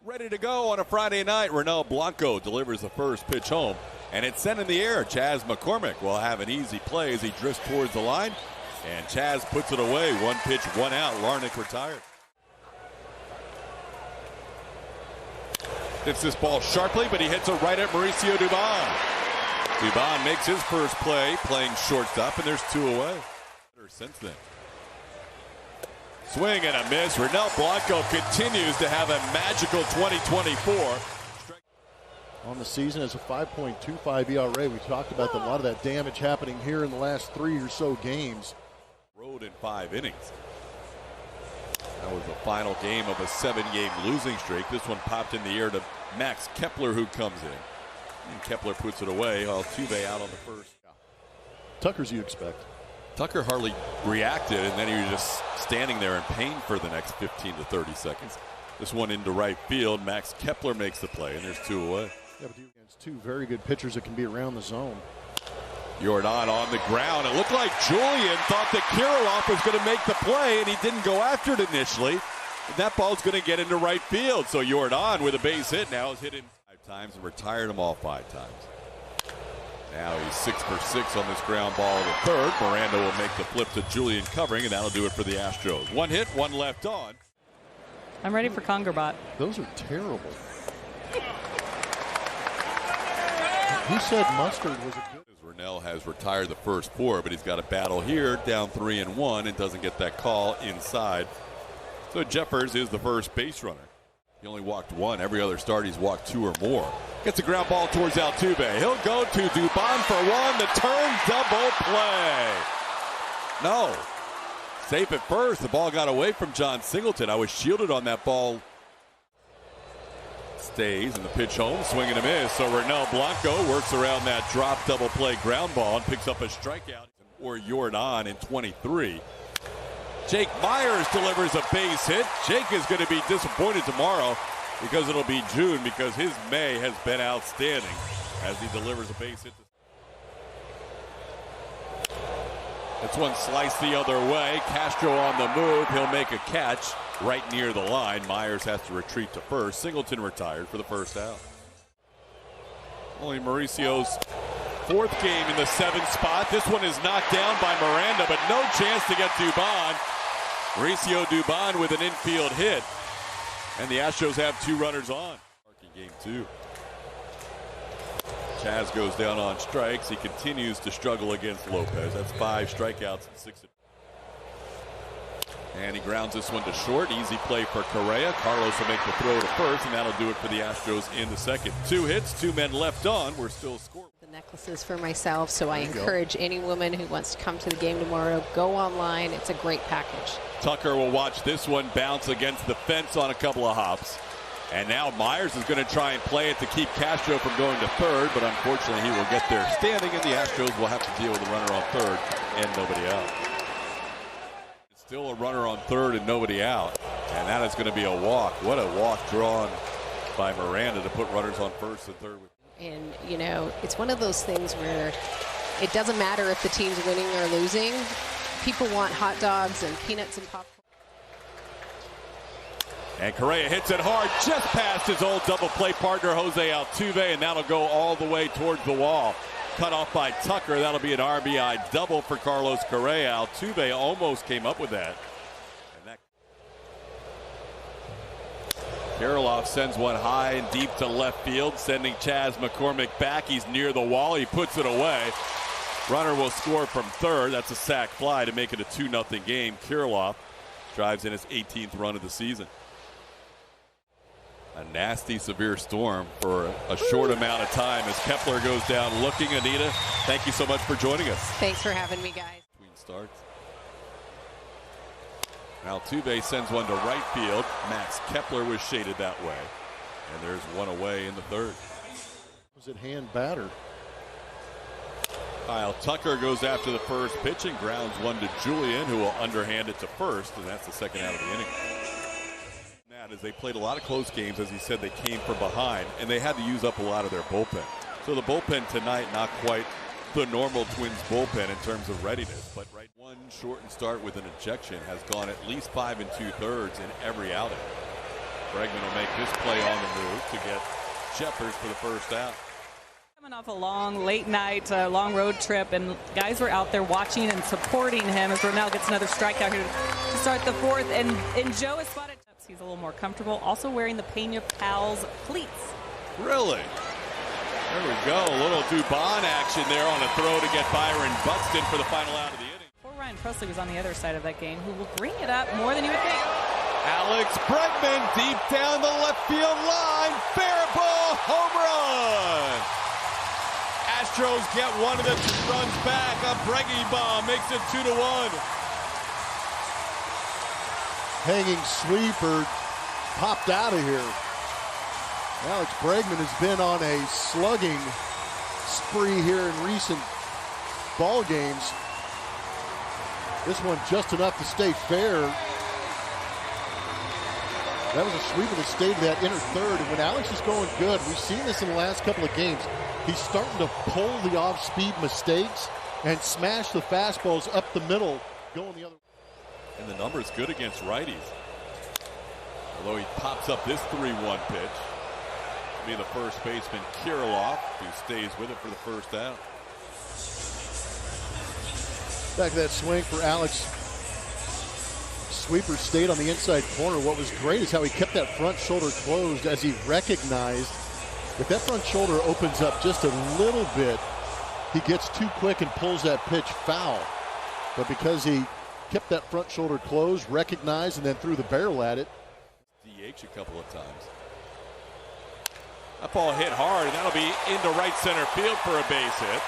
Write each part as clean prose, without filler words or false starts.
Ready to go on a Friday night. Ronel Blanco delivers the first pitch home, and it's sent in the air. Chas McCormick will have an easy play as he drifts towards the line, and Chas puts it away. One pitch, one out. Larnach retired. Hits this ball sharply, but he hits it right at Mauricio Dubon. Dubon makes his first play, playing shortstop, and there's two away. Since then. Swing and a miss. Ronel Blanco continues to have a magical 2024. On the season as a 5.25 ERA. We talked about a lot of that damage happening here in the last 3 or so games. Rode in 5 innings. That was the final game of a 7-game losing streak. This one popped in the air to Max Kepler, who comes in. And Kepler puts it away. Altuve out on the first. Tucker's you expect. Tucker hardly reacted, and then he was just standing there in pain for the next 15 to 30 seconds. This one into right field. Max Kepler makes the play, and there's two away. Yeah, but against two very good pitchers that can be around the zone. Jordan on the ground. It looked like Julian thought that Kirilloff was going to make the play, and he didn't go after it initially. And that ball's going to get into right field. So Jordan with a base hit now is hit in 5 times and retired them all 5 times. Now he's 6 for 6 on this ground ball to third. Miranda will make the flip to Julian covering, and that'll do it for the Astros. 1 hit, 1 left on. I'm ready for Congerbot. Those are terrible. Who said Mustard was a good? Ronel has retired the first 4, but he's got a battle here, down 3-1, and doesn't get that call inside. So Jeffers is the first base runner. He only walked 1. Every other start he's walked 2 or more. Gets a ground ball towards Altuve. He'll go to Dubon for 1. The turn double play. No. Safe at first. The ball got away from John Singleton. I was shielded on that ball. Stays, and the pitch home. Swing and a miss. So Ronel Blanco works around that drop double play ground ball and picks up a strikeout. Or Jordan in 23. Jake Myers delivers a base hit. Jake is going to be disappointed tomorrow because it'll be June, because his May has been outstanding as he delivers a base hit. That's one sliced the other way. Castro on the move. He'll make a catch right near the line. Myers has to retreat to first. Singleton retired for the first out. Only Mauricio's 4th game in the 7th spot. This one is knocked down by Miranda, but no chance to get Dubon. Mauricio Dubon with an infield hit. And the Astros have 2 runners on. Game 2. Chas goes down on strikes. He continues to struggle against Lopez. That's 5 strikeouts and 6. And he grounds this one to short. Easy play for Correa. Carlos will make the throw to first, and that'll do it for the Astros in the 2nd. 2 hits, 2 men left on. We're still scoring. The necklaces for myself, so I encourage any woman who wants to come to the game tomorrow, go online. It's a great package. Tucker will watch this one bounce against the fence on a couple of hops. And now Myers is going to try and play it to keep Castro from going to third, but unfortunately he will get there standing, and the Astros will have to deal with a runner on third and nobody out. Still a runner on third and nobody out, and that is going to be a walk. What a walk drawn by Miranda to put runners on first and third. And, you know, it's one of those things where it doesn't matter if the team's winning or losing. People want hot dogs and peanuts and popcorn. And Correa hits it hard just past his old double play partner, Jose Altuve, and that'll go all the way towards the wall. Cut off by Tucker. That'll be an RBI double for Carlos Correa. Altuve almost came up with that. Kirilloff sends one high and deep to left field, sending Chas McCormick back. He's near the wall. He puts it away. Runner will score from third. That's a sac fly to make it a 2-0 game. Kirilloff drives in his 18th run of the season. A nasty, severe storm for a short amount of time as Kepler goes down looking. Anita, thank you so much for joining us. Thanks for having me, guys. Between starts. Altuve sends one to right field. Max Kepler was shaded that way. And there's one away in the 3rd. Was it hand battered? Kyle Tucker goes after the first pitch and grounds one to Julian, who will underhand it to first, and that's the 2nd out of the inning. As they played a lot of close games, as he said, they came from behind, and they had to use up a lot of their bullpen. So the bullpen tonight, not quite the normal Twins bullpen in terms of readiness, but right, one shortened start with an ejection has gone at least 5 2/3 in every outing. Bregman will make this play on the move to get Jeffers for the first out. Coming off a long late night, long road trip, and guys were out there watching and supporting him as Ronell gets another strikeout here to start the fourth. And Joe is spotted. He's a little more comfortable, also wearing the Pena Pals cleats. Really? There we go. A little Dubon action there on a throw to get Byron Buxton for the final out of the inning. Poor Ryan Presley was on the other side of that game, who will bring it up more than you would think. Alex Bregman deep down the left field line. Fair ball, home run. Astros get one of the runs back. A Breggy bomb makes it 2-1. Hanging sweeper popped out of here. Alex Bregman has been on a slugging spree here in recent ball games. This one just enough to stay fair. That was a sweeper that stayed to that inner third. And when Alex is going good, we've seen this in the last couple of games. He's starting to pull the off-speed mistakes and smash the fastballs up the middle, going the other way. And the number is good against righties. Although he pops up this 3-1 pitch. It'll be the first baseman Kirilloff, who stays with it for the first out. Back to that swing for Alex. Sweeper stayed on the inside corner. What was great is how he kept that front shoulder closed as he recognized if that front shoulder opens up just a little bit, he gets too quick and pulls that pitch foul. But because he kept that front shoulder closed, recognized, and then threw the barrel at it. DH a couple of times. That ball hit hard, and that'll be into right center field for a base hit.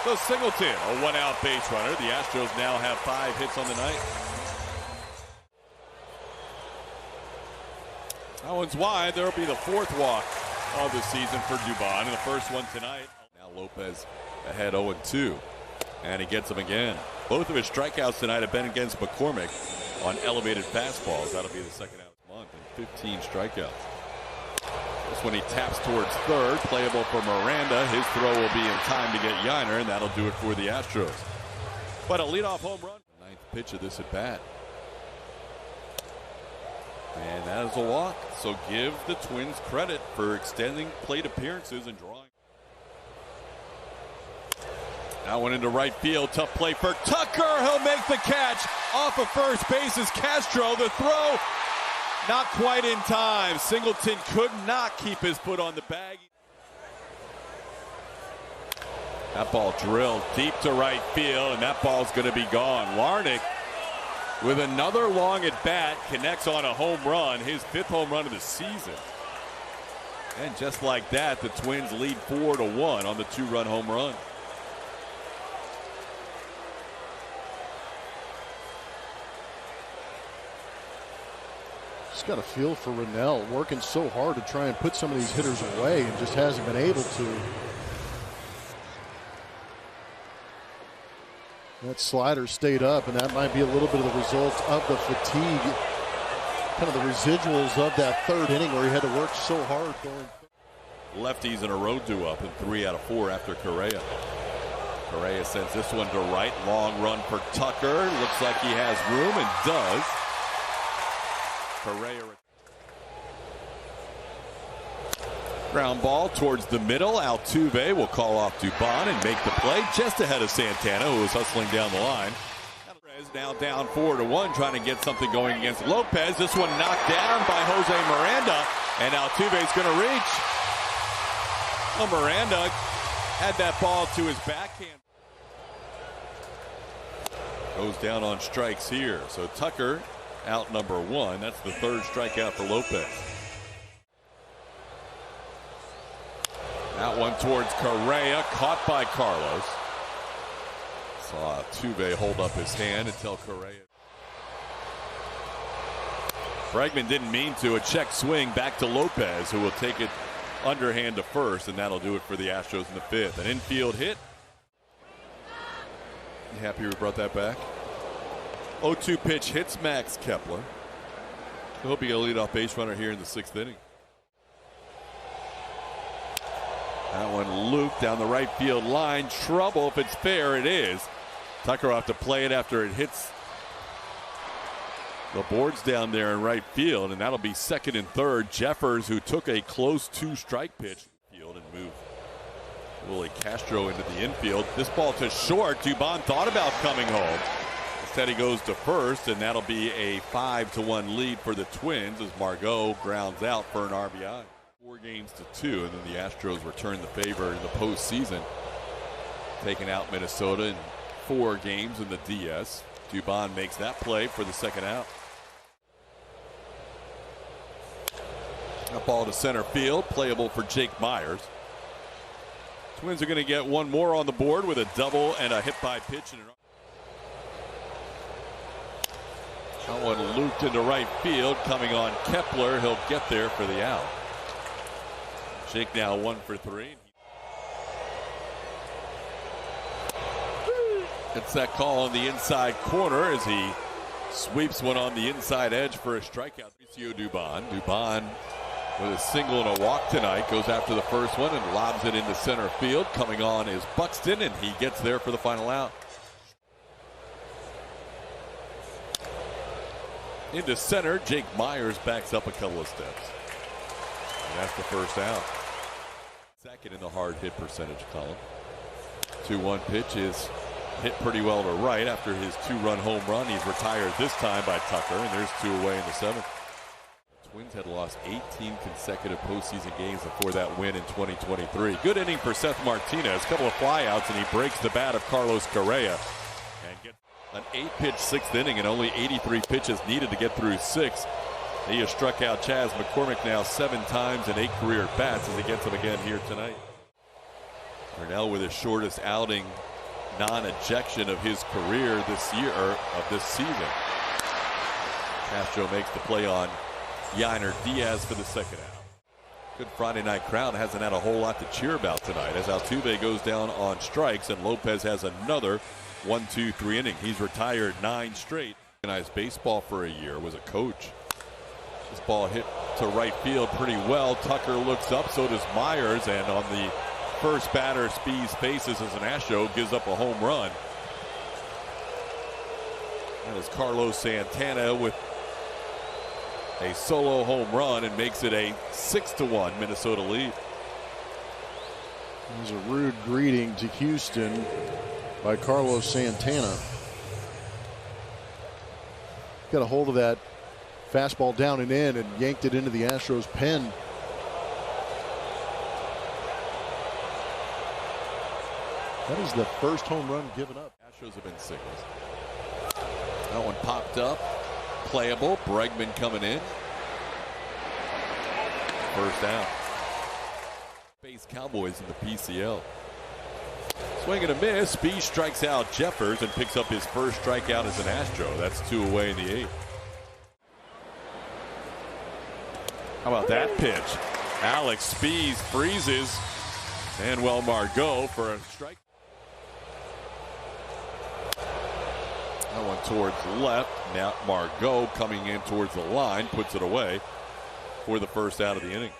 So Singleton, a one-out base runner. The Astros now have 5 hits on the night. That one's wide. There'll be the 4th walk of the season for Dubon, and the first one tonight. Now Lopez ahead 0-2, and he gets them again. Both of his strikeouts tonight have been against McCormick on elevated fastballs. That'll be the second out of the month, and 15 strikeouts. This one he taps towards third, playable for Miranda. His throw will be in time to get Yiner, and that'll do it for the Astros. But a leadoff home run. 9th pitch of this at bat. And that is a walk. So give the Twins credit for extending plate appearances and drawing. That one into right field. Tough play for Tucker. He'll make the catch. Off of first base is Castro. The throw not quite in time. Singleton could not keep his foot on the bag. That ball drilled deep to right field, and that ball's going to be gone. Larnach, with another long at bat, connects on a home run, his 5th home run of the season. And just like that, the Twins lead 4-1 on the 2-run home run. Just got a feel for Ronell, working so hard to try and put some of these hitters away and just hasn't been able to. That slider stayed up, and that might be a little bit of the result of the fatigue, kind of the residuals of that 3rd inning where he had to work so hard going. Lefties in a row due up in 3 out of 4 after Correa. Correa sends this one to right. Long run for Tucker. Looks like he has room, and does. Correa. Ground ball towards the middle. Altuve will call off Dubon and make the play just ahead of Santana, who was hustling down the line. Alvarez now down 4-1, trying to get something going against Lopez. This one knocked down by Jose Miranda, and Altuve's going to reach. Well, Miranda had that ball to his backhand. Goes down on strikes here. So Tucker out number 1. That's the 3rd strikeout for Lopez. That one towards Correa, caught by Carlos. Saw Altuve hold up his hand until Correa. Bregman didn't mean to. A check swing back to Lopez, who will take it underhand to first, and that'll do it for the Astros in the 5th. An infield hit. You happy we brought that back? 0-2 pitch hits Max Kepler. He'll be a leadoff base runner here in the 6th inning. That one looped down the right field line. Trouble if it's fair. It is. Tucker will have to play it after it hits The board's down there in right field, and that'll be second and third. Jeffers, who took a close 2-strike pitch, field and moved Willie Castro into the infield. This ball to short. Dubon thought about coming home. Instead, he goes to first, and that'll be a 5-1 lead for the Twins as Margot grounds out for an RBI. 4 games to 2, and then the Astros return the favor in the postseason, taking out Minnesota in 4 games in the DS. Dubon makes that play for the second out. A ball to center field, playable for Jake Myers. Twins are going to get one more on the board with a double and a hit by pitch. That one looped into right field, coming on Kepler. He'll get there for the out. Jake now 1 for 3. Gets that call on the inside corner as he sweeps one on the inside edge for a strikeout. Dubon. Dubon with a single and a walk tonight goes after the first one and lobs it into center field. Coming on is Buxton, and he gets there for the final out. Into center, Jake Myers backs up a couple of steps. And that's the first out. Second in the hard hit percentage column. 2-1 pitch is hit pretty well to right after his 2-run home run. He's retired this time by Tucker, and there's 2 away in the 7th. The Twins had lost 18 consecutive postseason games before that win in 2023. Good inning for Seth Martinez. A couple of flyouts, and he breaks the bat of Carlos Correa and gets an 8-pitch 6th inning, and only 83 pitches needed to get through 6. He has struck out Chas McCormick now 7 times in 8 career at bats as he gets him again here tonight. Purnell with his shortest outing non-ejection of his career this year, or of this season. Castro makes the play on Yainer Diaz for the second out. Good Friday night crowd, hasn't had a whole lot to cheer about tonight as Altuve goes down on strikes and Lopez has another 1-2-3 inning. He's retired 9 straight. Organized baseball for a year, was a coach. This ball hit to right field pretty well. Tucker looks up, so does Myers, and on the first batter Spees faces as an Astro gives up a home run. That is Carlos Santana with a solo home run and makes it a 6-1 Minnesota lead. It was a rude greeting to Houston by Carlos Santana. Got a hold of that fastball down and in and yanked it into the Astros pen. That is the first home run given up. Astros have been singles. That one popped up. Playable. Bregman coming in. First out. Face Cowboys in the PCL. Swing and a miss. Spees strikes out Jeffers and picks up his first strikeout as an Astro. That's 2 away in the 8th. How about that pitch? Alex Spees freezes. Manuel Margot for a strike. That one towards left. Now Margot coming in towards the line, puts it away for the first out of the inning.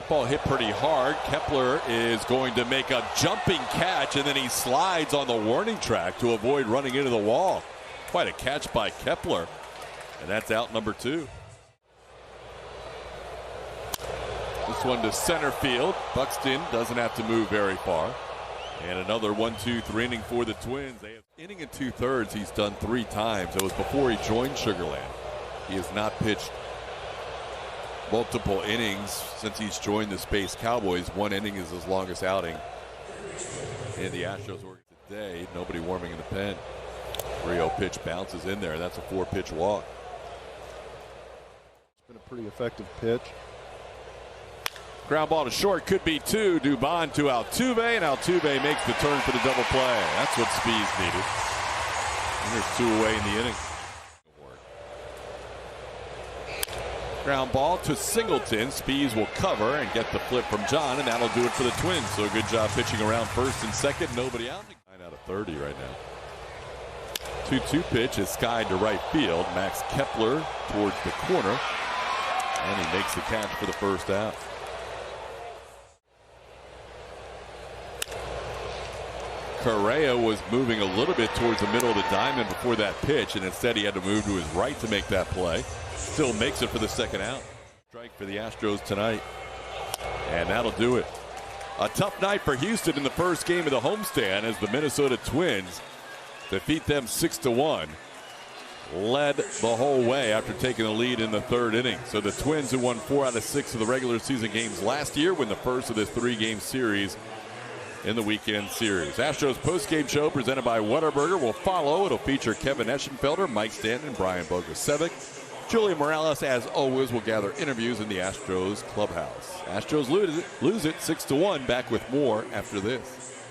Ball hit pretty hard. Kepler is going to make a jumping catch, and then he slides on the warning track to avoid running into the wall. Quite a catch by Kepler, and that's out number 2. This one to center field. Buxton doesn't have to move very far. And another 1-2-3 inning for the Twins. They have inning and 2/3 he's done 3 times. It was before he joined Sugar Land. He has not pitched multiple innings since he's joined the Space Cowboys. 1 inning is his longest outing. And the Astros work today. Nobody warming in the pen. 3-0 pitch bounces in there. That's a 4-pitch walk. It's been a pretty effective pitch. Ground ball to short, could be 2. Dubon to Altuve, and Altuve makes the turn for the double play. That's what Spees needed. And there's 2 away in the inning. Ground ball to Singleton. Spees will cover and get the flip from John, and that'll do it for the Twins. So a good job pitching around first and second. Nobody out. 9 out of 30 right now. 2-2 pitch is skied to right field. Max Kepler towards the corner, and he makes the catch for the first out. Correa was moving a little bit towards the middle of the diamond before that pitch, and instead he had to move to his right to make that play. Still makes it for the second out. Strike for the Astros tonight, and that'll do it. A tough night for Houston in the first game of the homestand as the Minnesota Twins defeat them 6-1. Led the whole way after taking the lead in the third inning. So the Twins, who won 4 out of 6 of the regular season games last year, win the first of this 3-game series in the weekend series. Astros postgame show presented by Whataburger will follow. It'll feature Kevin Eschenfelder, Mike Stanton, and Brian Bogosevic. Julian Morales, as always, will gather interviews in the Astros clubhouse. Astros lose it 6-1. Back with more after this.